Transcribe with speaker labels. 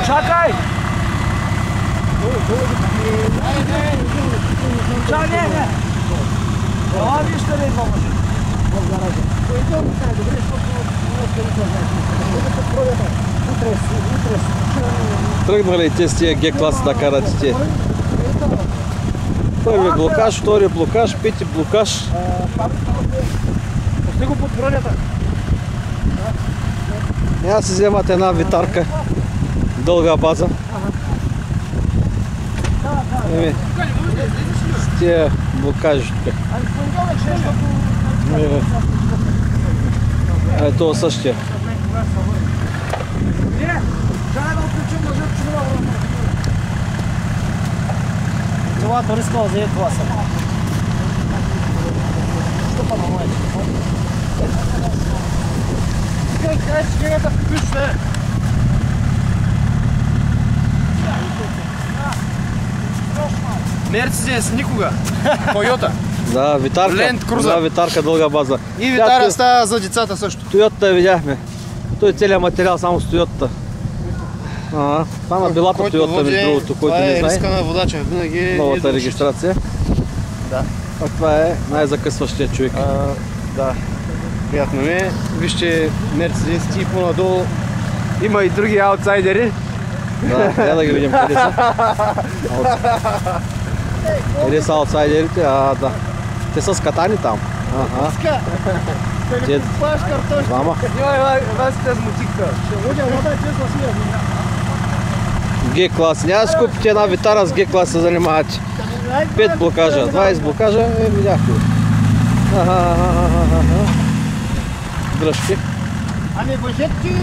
Speaker 1: Чакай! Чакай, не! Това вижте ли това може? В гаража. Добре,
Speaker 2: Тръгнали те с тия Г-класа да карат те. Първи блокаж, втори блокаж, пети блокаж.
Speaker 1: Пусти го под бронята.
Speaker 2: Няма си вземат една витарка. Дълга база. С тия блокажи тук. Това същия.
Speaker 1: Това туристка взе класа. Що па на моя телефон? Кай ще да включва.
Speaker 3: Мерцедес никога. Тойота.
Speaker 2: Да, витарка.
Speaker 3: Land Cruiser.
Speaker 2: Да, витарка, дълга база.
Speaker 3: И витара става за децата също.
Speaker 2: Тойота видяхме. Той целият материал само с Тойота. Това на билата Тойота, между другото, който не знае.
Speaker 3: Това е риска на водача.
Speaker 2: Новата регистрация.
Speaker 3: Да.
Speaker 2: А това е най-закъсващия човек.
Speaker 3: Да. Приятно ми е. Вижте Мерцедес и по-надолу. Има и други аутсайдери.
Speaker 2: Да ги видим къде са. Къде са аутсайдерите? Да. Те са скатани там. Те двама. Г-клас. Няма да си купите една витара с Г-клас се занимавате. 5 блокажа, 20 блокажа, видяхте. Дръжки.
Speaker 1: Ами въжетки